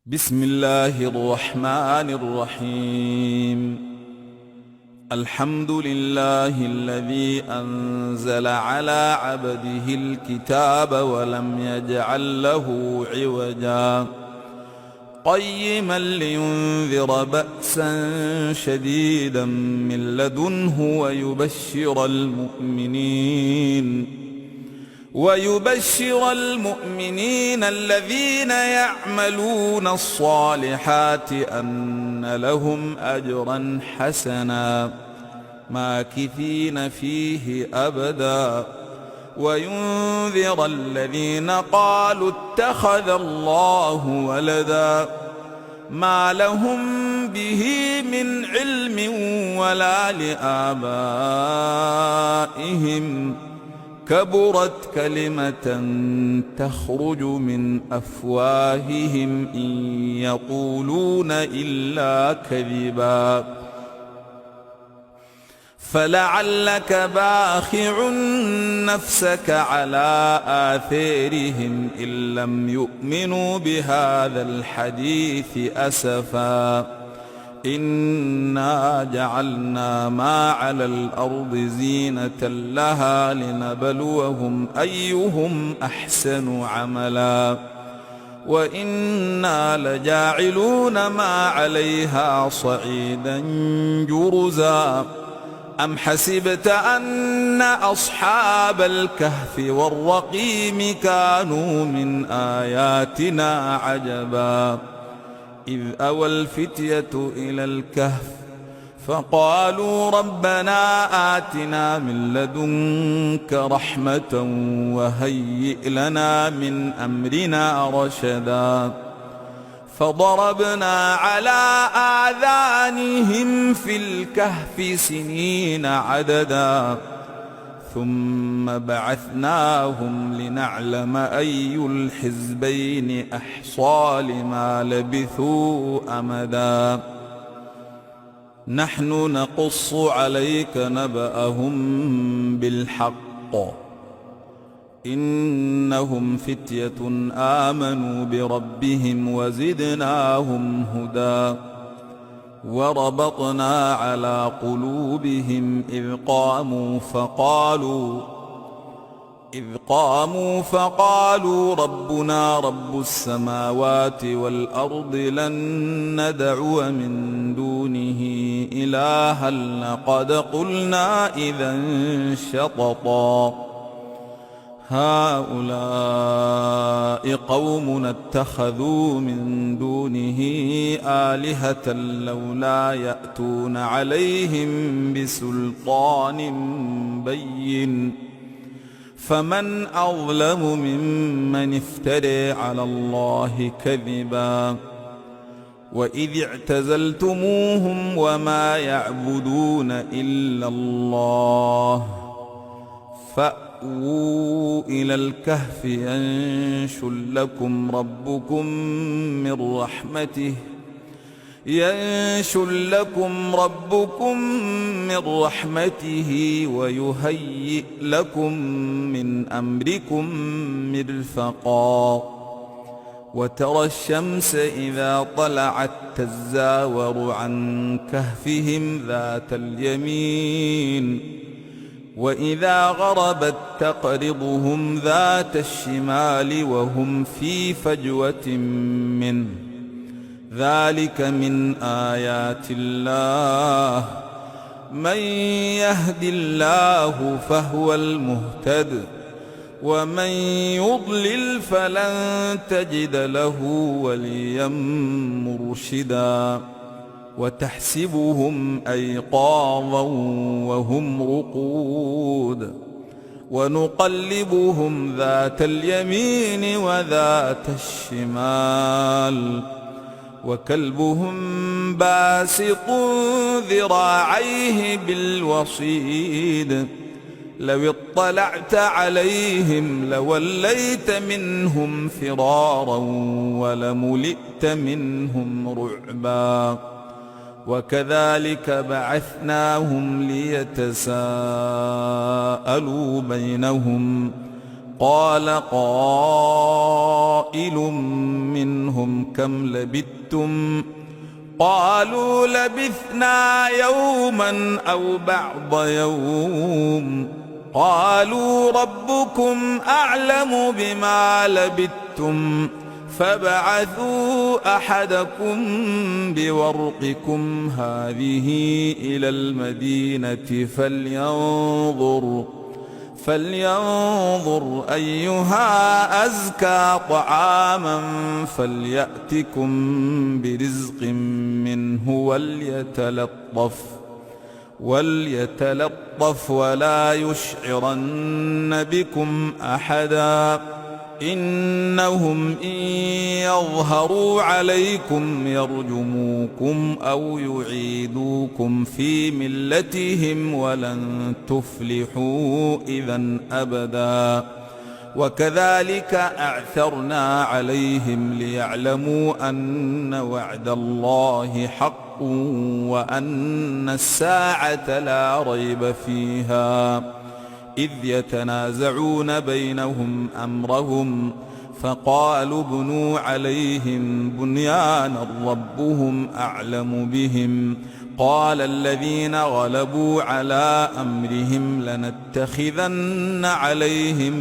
بسم الله الرحمن الرحيم. الحمد لله الذي أنزل على عبده الكتاب ولم يجعل له عوجا قيما لينذر بأسا شديدا من لدنه ويبشر المؤمنين الذين يعملون الصالحات أن لهم أجرا حسنا ماكثين فيه أبدا وينذر الذين قالوا اتخذ الله ولدا ما لهم به من علم ولا لآبائهم كبرت كلمة تخرج من أفواههم إن يقولون إلا كذبا فلعلك باخع نفسك على آثارهم إن لم يؤمنوا بهذا الحديث أسفا إنا جعلنا ما على الأرض زينة لها لنبلوهم أيهم أحسن عملا وإنا لجاعلون ما عليها صعيدا جرزا أم حسبت أن أصحاب الكهف والرقيم كانوا من آياتنا عجبا إذ أوى الفتية إلى الكهف فقالوا ربنا آتنا من لدنك رحمة وهيئ لنا من أمرنا رشدا فضربنا على آذانهم في الكهف سنين عددا ثم بعثناهم لنعلم أي الحزبين أحصى لما لبثوا أمدا نحن نقص عليك نبأهم بالحق إنهم فتية آمنوا بربهم وزدناهم هدى وربطنا على قلوبهم إذ قاموا فقالوا ربنا رب السماوات والأرض لن ندعو من دونه إلها لقد قلنا إذا شططا هؤلاء قومنا اتخذوا من دونه آلهة لولا يأتون عليهم بسلطان بين فمن أظلم ممن افترى على الله كذبا وإذ اعتزلتموهم وما يعبدون إلا الله فأووا إلى الكهف ينشر لكم ربكم من رحمته ويهيئ لكم من أمركم مرفقا وترى الشمس إذا طلعت تزاور عن كهفهم ذات اليمين وإذا غربت تقرضهم ذات الشمال وهم في فجوة منه ذلك من آيات الله من يهد الله فهو المهتد ومن يضلل فلن تجد له وليا مرشدا وتحسبهم أيقاظا وهم رقود ونقلبهم ذات اليمين وذات الشمال وكلبهم باسط ذراعيه بالوصيد لو اطلعت عليهم لوليت منهم فرارا ولملئت منهم رعبا وكذلك بعثناهم ليتساءلوا بينهم قال قائل منهم كم لبثتم قالوا لبثنا يوما أو بعض يوم قالوا ربكم أعلم بما لبثتم فابعثوا أحدكم بورقكم هذه إلى المدينة فلينظر أيها أزكى طعاما فليأتكم برزق منه وليتلطف ولا يشعرن بكم أحدا إنهم إن يظهروا عليكم يرجموكم أو يعيدوكم في ملتهم ولن تفلحوا إذا أبدا وكذلك أعثرنا عليهم ليعلموا أن وعد الله حق وأن الساعة لا ريب فيها إذ يتنازعون بينهم أمرهم فقالوا ابنوا عليهم بنيانا ربهم أعلم بهم قال الذين غلبوا على أمرهم لنتخذن عليهم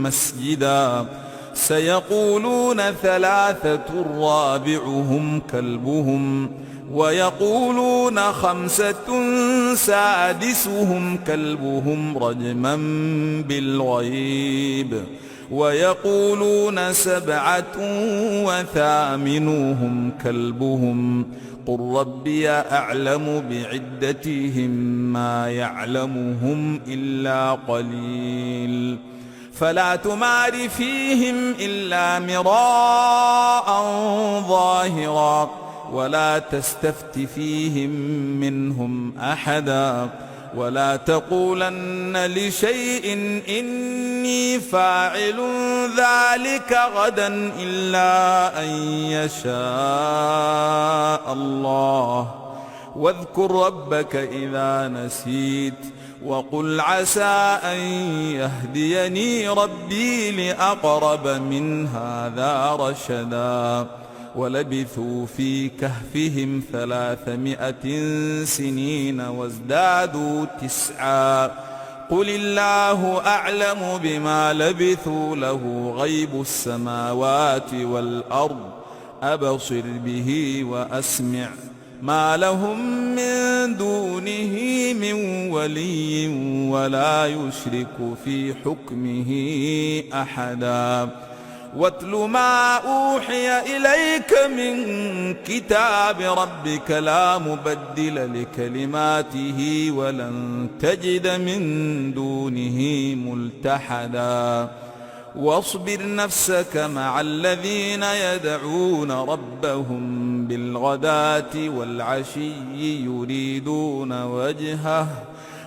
مسجدا سيقولون ثلاثة رابعهم كلبهم ويقولون خمسة سادسهم كلبهم رجما بالغيب ويقولون سبعة وثامنهم كلبهم قل ربي أعلم بعدتهم ما يعلمهم إلا قليل فلا تمار فيهم إلا مراء ظاهرا ولا تستفت فيهم منهم أحدا ولا تقولن لشيء إني فاعل ذلك غدا إلا أن يشاء الله واذكر ربك إذا نسيت وقل عسى أن يهديني ربي لأقرب من هذا رشدا ولبثوا في كهفهم 300 سنين وازدادوا 9 قل الله أعلم بما لبثوا له غيب السماوات والأرض أبصر به وأسمع ما لهم من دونه من ولي ولا يشرك في حكمه أحدا واتل ما أوحي إليك من كتاب ربك لا مبدل لكلماته ولن تجد من دونه ملتحدا واصبر نفسك مع الذين يدعون ربهم بالغداة والعشي يريدون وجهه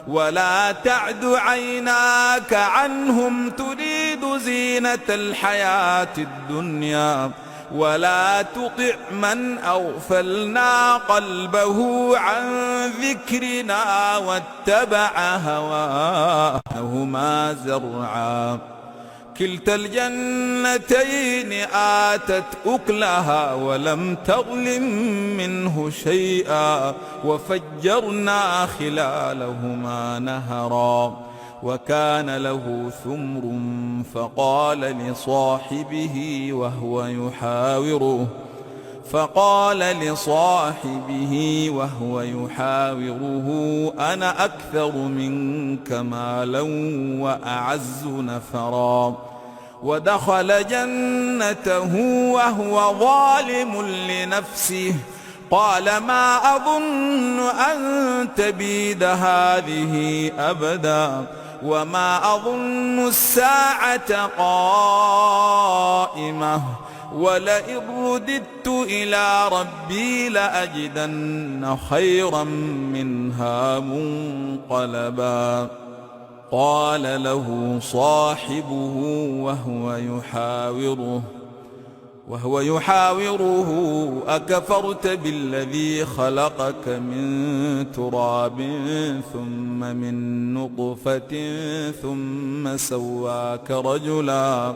ولا تعد عيناك عنهم تريد زينة الحياة الدنيا ولا تطع من أغفلنا قلبه عن ذكرنا واتبع هواهما زرعا كلتا الجنتين آتت أكلها ولم تظلم منه شيئا وفجرنا خلالهما نهرا وكان له ثمر فقال لصاحبه وهو يحاوره أنا أكثر منك مالا وأعز نفرا ودخل جنته وهو ظالم لنفسه قال ما أظن أن تبيد هذه أبدا وما أظن الساعة قائمة ولئن رددت إلى ربي لأجدن خيرا منها منقلبا قال له صاحبه وهو يحاوره وهو يحاوره أكفرت بالذي خلقك من تراب ثم من نطفة ثم سواك رجلا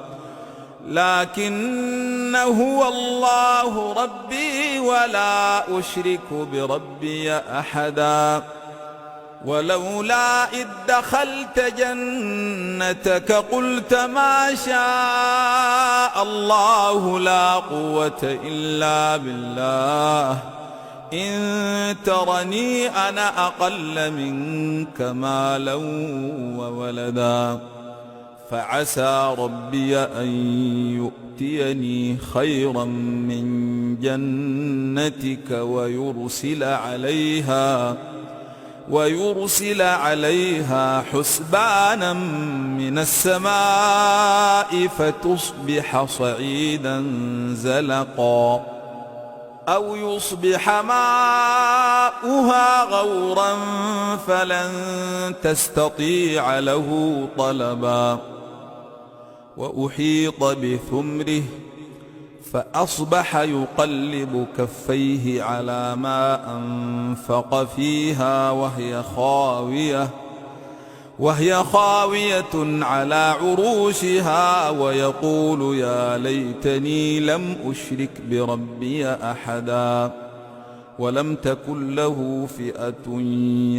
لكن هو الله ربي ولا أشرك بربي أحدا ولولا إذ دخلت جنتك قلت ما شاء الله لا قوة إلا بالله إن ترني أنا أقل منك مالا وولدا فعسى ربي أن يؤتيني خيرا من جنتك ويرسل عليها حسبانا من السماء فتصبح صعيدا زلقا أو يصبح ماؤها غورا فلن تستطيع له طلبا وأحيط بثمره فأصبح يقلب كفيه على ما أنفق فيها وهي خاوية على عروشها ويقول يا ليتني لم أشرك بربي أحدا ولم تكن له فئة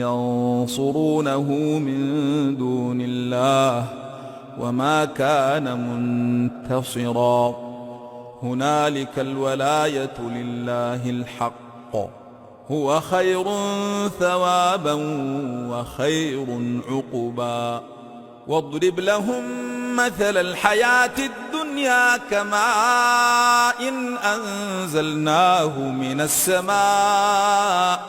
ينصرونه من دون الله وما كان منتصرا هنالك الولاية لله الحق هو خير ثوابا وخير عقبا واضرب لهم مثل الحياة الدنيا كماء أنزلناه من السماء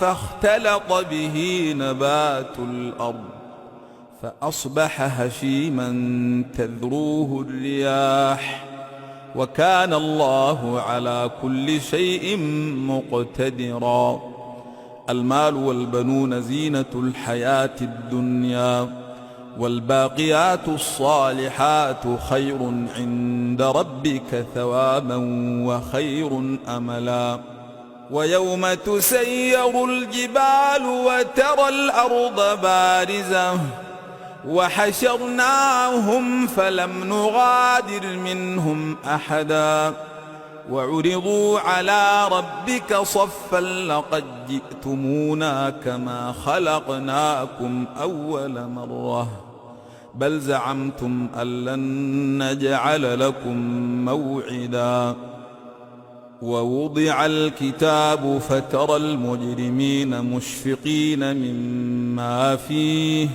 فاختلط به نبات الأرض فأصبح هشيما تذروه الرياح وكان الله على كل شيء مقتدرا المال والبنون زينة الحياة الدنيا والباقيات الصالحات خير عند ربك ثوابا وخير أملا ويوم تسير الجبال وترى الأرض بارزة وحشرناهم فلم نغادر منهم أحدا وعرضوا على ربك صفا لقد جئتمونا كما خلقناكم أول مرة بل زعمتم أن لن نجعل لكم موعدا ووضع الكتاب فترى المجرمين مشفقين مما فيه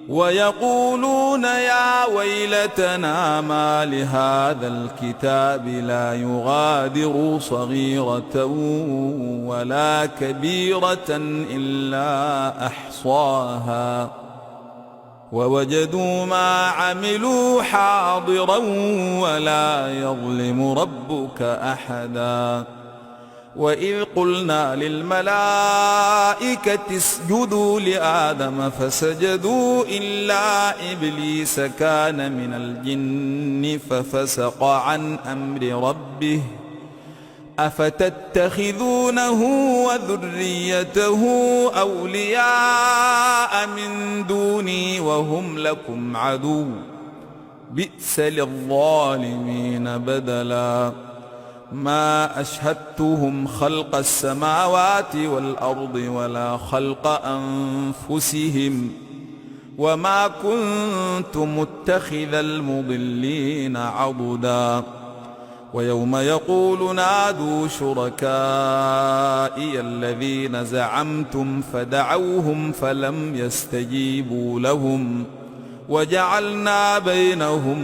ويقولون يا ويلتنا ما لهذا الكتاب لا يغادر صغيرة ولا كبيرة إلا أحصاها ووجدوا ما عملوا حاضرا ولا يظلم ربك أحدا وإذ قلنا للملائكة اسجدوا لآدم فسجدوا إلا إبليس كان من الجن ففسق عن أمر ربه أفتتخذونه وذريته أولياء من دوني وهم لكم عدو بئس للظالمين بدلا ما أشهدتهم خلق السماوات والأرض ولا خلق أنفسهم وما كنت متخذ المضلين عضدا ويوم يقول نادوا شركائي الذين زعمتم فدعوهم فلم يستجيبوا لهم وجعلنا بينهم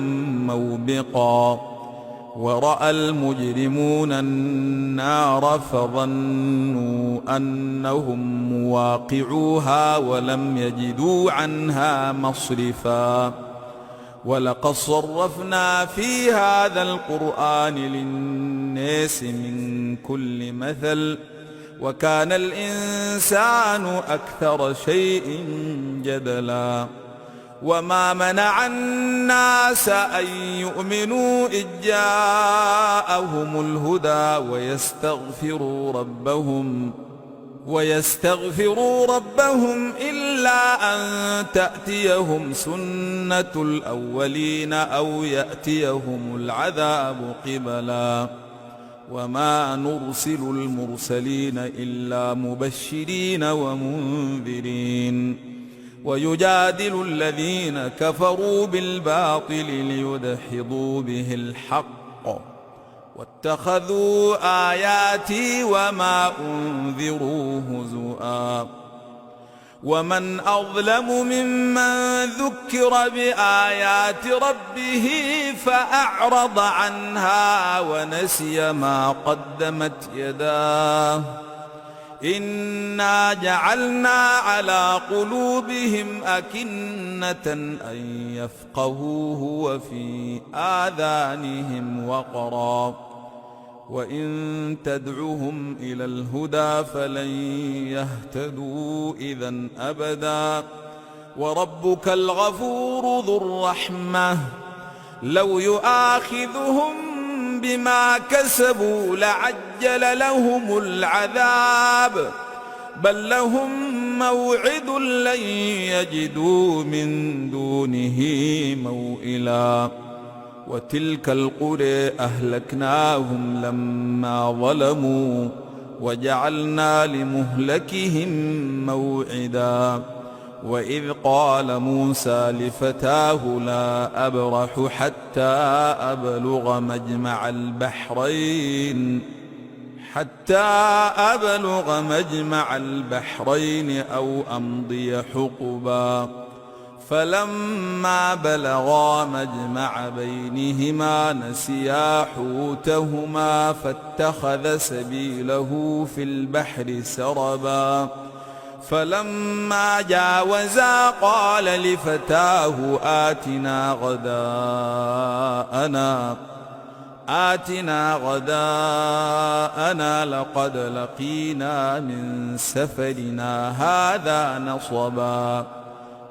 موبقا ورأى المجرمون النار فظنوا أنهم مواقعوها ولم يجدوا عنها مصرفا ولقد صرفنا في هذا القرآن للناس من كل مثل وكان الإنسان أكثر شيء جدلا وما منع الناس أن يؤمنوا إذ جاءهم الهدى ويستغفروا ربهم إلا أن تأتيهم سنة الأولين أو يأتيهم العذاب قبلا وما نرسل المرسلين إلا مبشرين ومنذرين ويجادل الذين كفروا بالباطل ليدحضوا به الحق واتخذوا آياتي وما أنذروا هزؤا ومن أظلم ممن ذكر بآيات ربه فأعرض عنها ونسي ما قدمت يداه إنا جعلنا على قلوبهم أكنة أن يفقهوه وفي آذانهم وقرا وإن تدعهم إلى الهدى فلن يهتدوا إذا أبدا وربك الغفور ذو الرحمة لو يؤاخذهم بما كسبوا لعجل لهم العذاب بل لهم موعد لن يجدوا من دونه موئلا وتلك القرى أهلكناهم لما ظلموا وجعلنا لمهلكهم موعدا وإذ قال موسى لفتاه لا أبرح حتى أبلغ مجمع البحرين أو أمضي حقبا فلما بلغا مجمع بينهما نسيا حوتهما فاتخذ سبيله في البحر سربا فلما جاوزا قال لفتاه آتنا غداءنا لقد لقينا من سفرنا هذا نصبا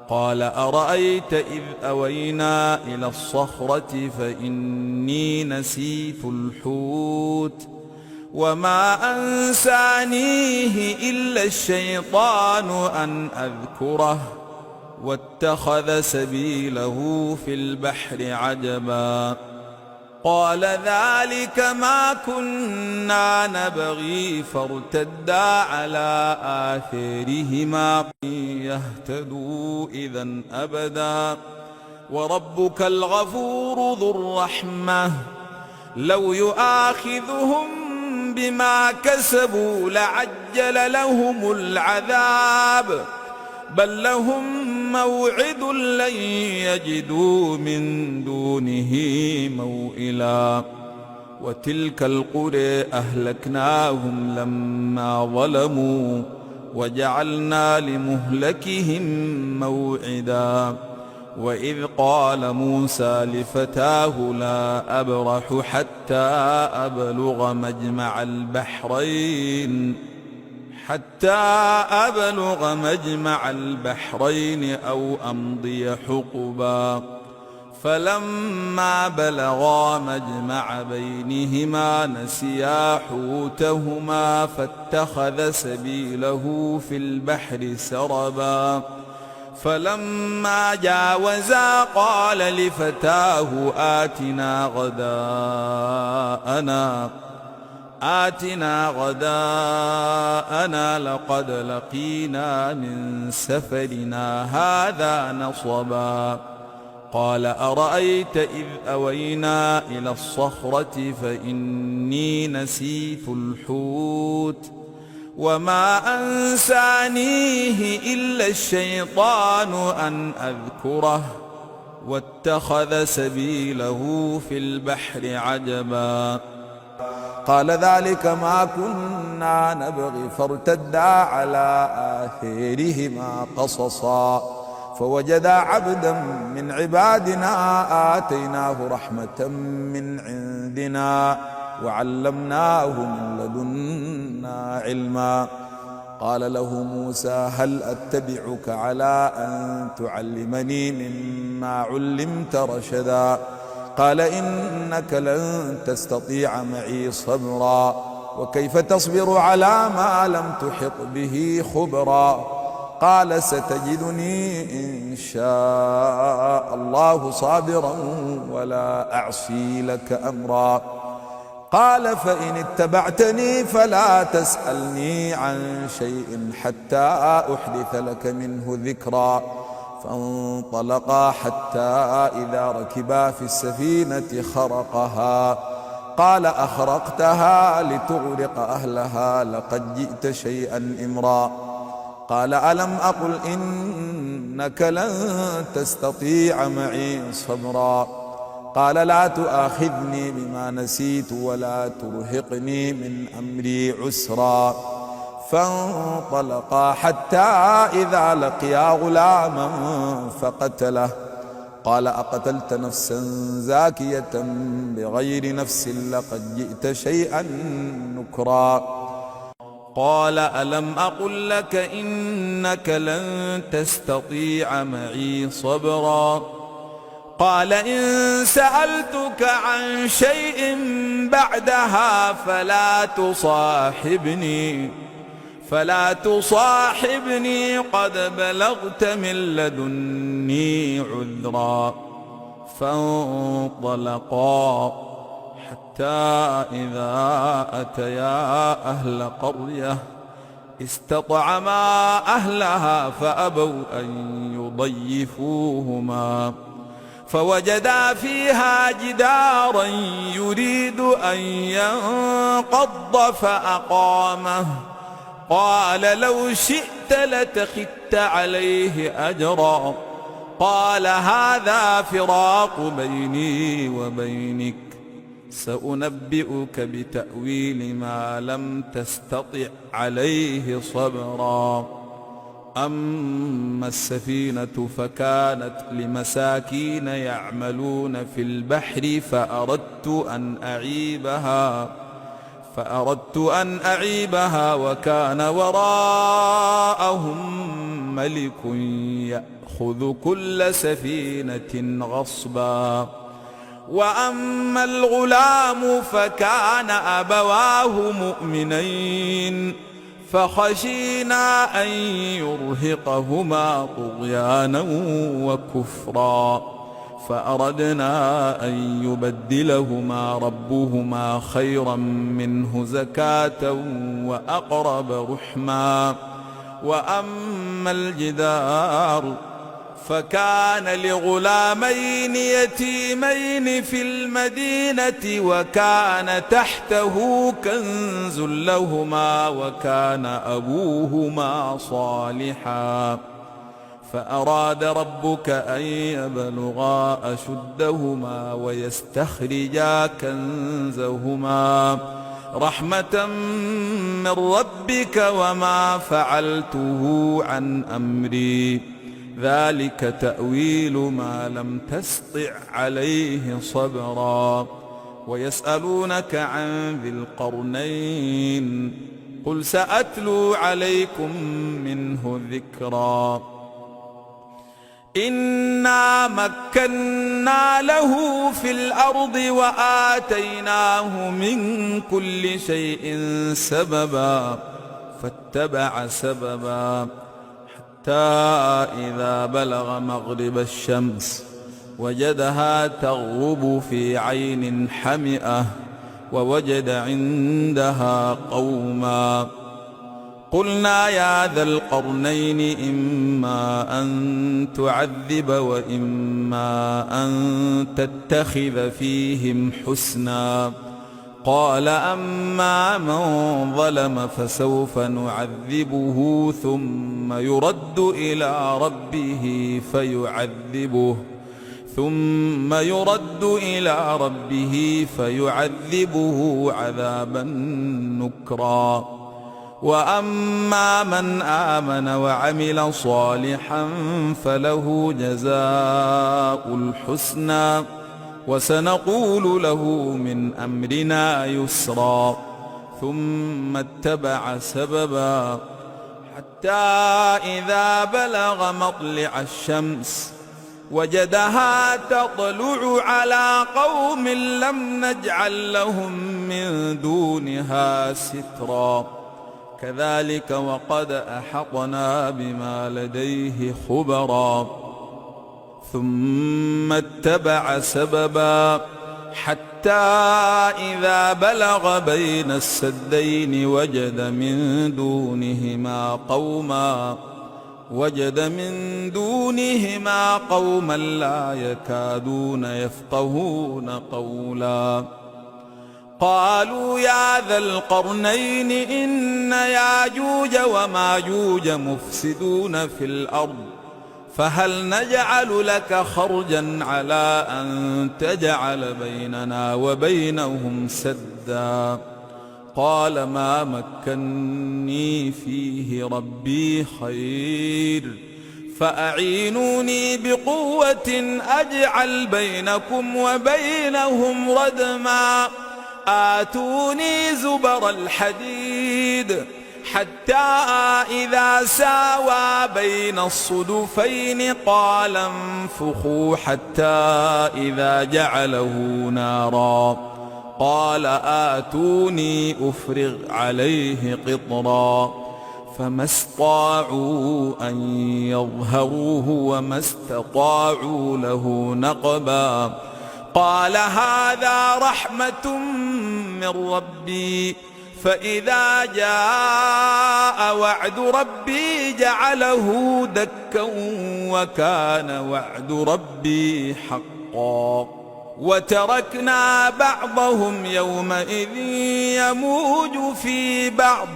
قال أرأيت إذ أوينا إلى الصخرة فإني نسيت الحوت وما أنسانيه إلا الشيطان أن أذكره واتخذ سبيله في البحر عجبا قال ذلك ما كنا نبغي فارتدا على آثارهما يهتدوا إذا أبدا وربك الغفور ذو الرحمة لو يؤاخذهم بما كسبوا لعجل لهم العذاب بل لهم موعد لن يجدوا من دونه موئلا وتلك القرى أهلكناهم لما ظلموا وجعلنا لمهلكهم موعدا وإذ قال موسى لفتاه لا أبرح حتى أبلغ مجمع البحرين أو أمضي حقبا فلما بلغا مجمع بينهما نسيا حوتهما فاتخذ سبيله في البحر سربا فلما جاوزا قال لفتاه آتنا غداءنا لقد لقينا من سفرنا هذا نصبا قال أرأيت إذ أوينا إلى الصخرة فإني نسيت الحوت وما أنسانيه إلا الشيطان أن أذكره واتخذ سبيله في البحر عجبا قال ذلك ما كنا نبغي فارتدا على آثارهما قصصا فوجدا عبدا من عبادنا آتيناه رحمة من عندنا وعلمناه من لدنا علما قال له موسى هل أتبعك على أن تعلمني مما علمت رشدا قال إنك لن تستطيع معي صبرا وكيف تصبر على ما لم تحط به خبرا قال ستجدني إن شاء الله صابرا ولا أعصي لك أمرا قال فإن اتبعتني فلا تسألني عن شيء حتى أحدث لك منه ذكرا فانطلقا حتى إذا ركبا في السفينة خرقها قال أخرقتها لتغرق أهلها لقد جئت شيئا إمرا قال ألم أقل إنك لن تستطيع معي صبرا قال لا تؤاخذني بما نسيت ولا ترهقني من أمري عسرا فانطلقا حتى إذا لقيا غلاما فقتله قال أقتلت نفسا زاكية بغير نفس لقد جئت شيئا نكرا قال ألم أقل لك إنك لن تستطيع معي صبرا قال إن سألتك عن شيء بعدها فلا تصاحبني قد بلغت من لدني عذرا فانطلقا حتى إذا أتيا أهل قرية استطعما أهلها فأبوا أن يضيفوهما فوجدا فيها جدارا يريد أن ينقض فأقامه قال لو شئت لاتخذت عليه أجرا قال هذا فراق بيني وبينك سأنبئك بتأويل ما لم تستطع عليه صبرا أما السفينة فكانت لمساكين يعملون في البحر فأردت أن أعيبها وكان وراءهم ملك يأخذ كل سفينة غصبا وأما الغلام فكان أبواه مؤمنين فخشينا أن يرهقهما طغيانا وكفرا فأردنا أن يبدلهما ربهما خيرا منه زكاة وأقرب رحما وأما الجدار فكان لغلامين يتيمين في المدينة وكان تحته كنز لهما وكان أبوهما صالحا فأراد ربك أن يبلغا أشدهما ويستخرجا كنزهما رحمة من ربك وما فعلته عن أمري ذلك تأويل ما لم تسطع عليه صبرا ويسألونك عن ذي القرنين قل سأتلو عليكم منه ذكرا إنا مكنا له في الأرض وآتيناه من كل شيء سببا فاتبع سببا حتى إذا بلغ مغرب الشمس وجدها تغرب في عين حمئة ووجد عندها قوما قلنا يا ذا القرنين إما أن تعذب وإما أن تتخذ فيهم حسنا قال أما من ظلم فسوف نعذبه ثم يرد إلى ربه فيعذبه عذابا نكرا وأما من آمن وعمل صالحا فله جزاء الحسنى وسنقول له من أمرنا يسرا ثم اتبع سببا حتى إذا بلغ مطلع الشمس وجدها تطلع على قوم لم نجعل لهم من دونها سترا كذلك وقد أحطنا بما لديه خبرا ثم اتبع سببا حتى إذا بلغ بين السدين وجد من دونهما قوما لا يكادون يفقهون قولا قالوا يا ذا القرنين إن ياجوج وماجوج مفسدون في الأرض فهل نجعل لك خرجا على أن تجعل بيننا وبينهم سدا قال ما مكني فيه ربي خير فأعينوني بقوة أجعل بينكم وبينهم ردما آتوني زبر الحديد حتى إذا ساوى بين الصدفين قال انفخوا حتى إذا جعله نارا قال آتوني أفرغ عليه قطرا فما استطاعوا أن يظهروه وما استطاعوا له نقبا قال هذا رحمة من ربي فإذا جاء وعد ربي جعله دكا وكان وعد ربي حقا وتركنا بعضهم يومئذ يموج في بعض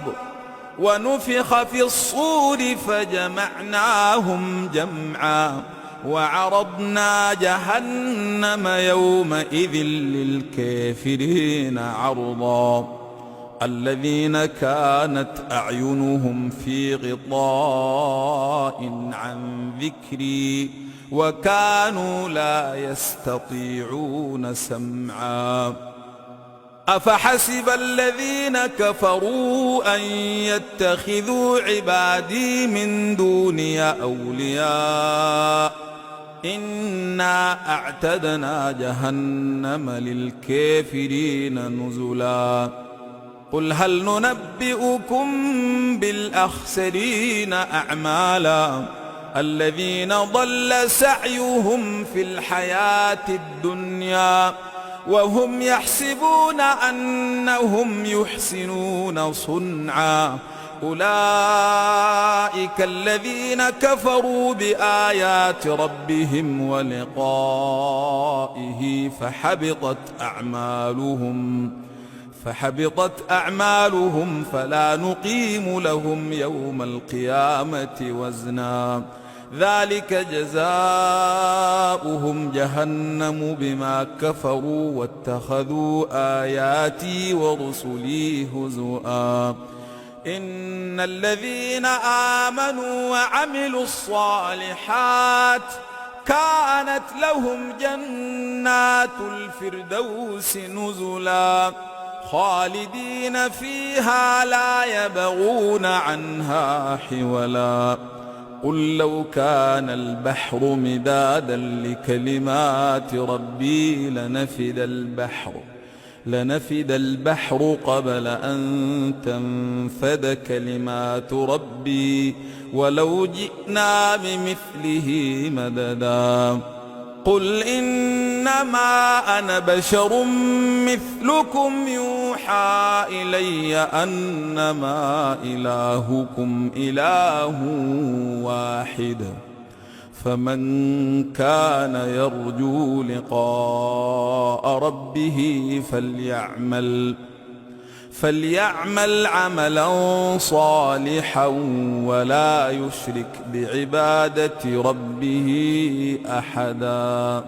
ونفخ في الصور فجمعناهم جمعا وعرضنا جهنم يومئذ للكافرين عرضا الذين كانت أعينهم في غطاء عن ذكري وكانوا لا يستطيعون سمعا أفحسب الذين كفروا أن يتخذوا عبادي من دوني أولياء إنا أعتدنا جهنم للكافرين نزلا قل هل ننبئكم بالأخسرين أعمالا الذين ضل سعيهم في الحياة الدنيا وهم يحسبون أنهم يحسنون صنعا أولئك الذين كفروا بآيات ربهم ولقائه فحبطت أعمالهم فلا نقيم لهم يوم القيامة وزنا ذلك جزاؤهم جهنم بما كفروا واتخذوا آياتي ورسلي هزؤا إن الذين آمنوا وعملوا الصالحات كانت لهم جنات الفردوس نزلا خالدين فيها لا يبغون عنها حولا قل لو كان البحر مدادا لكلمات ربي لنفد البحر قبل أن تنفد كلمات ربي ولو جئنا بمثله مددا قل إنما أنا بشر مثلكم يوحى إلي أنما إلهكم إله واحد فمن كان يرجو لقاء ربه فليعمل عملا صالحا ولا يشرك بعبادة ربه أحدا.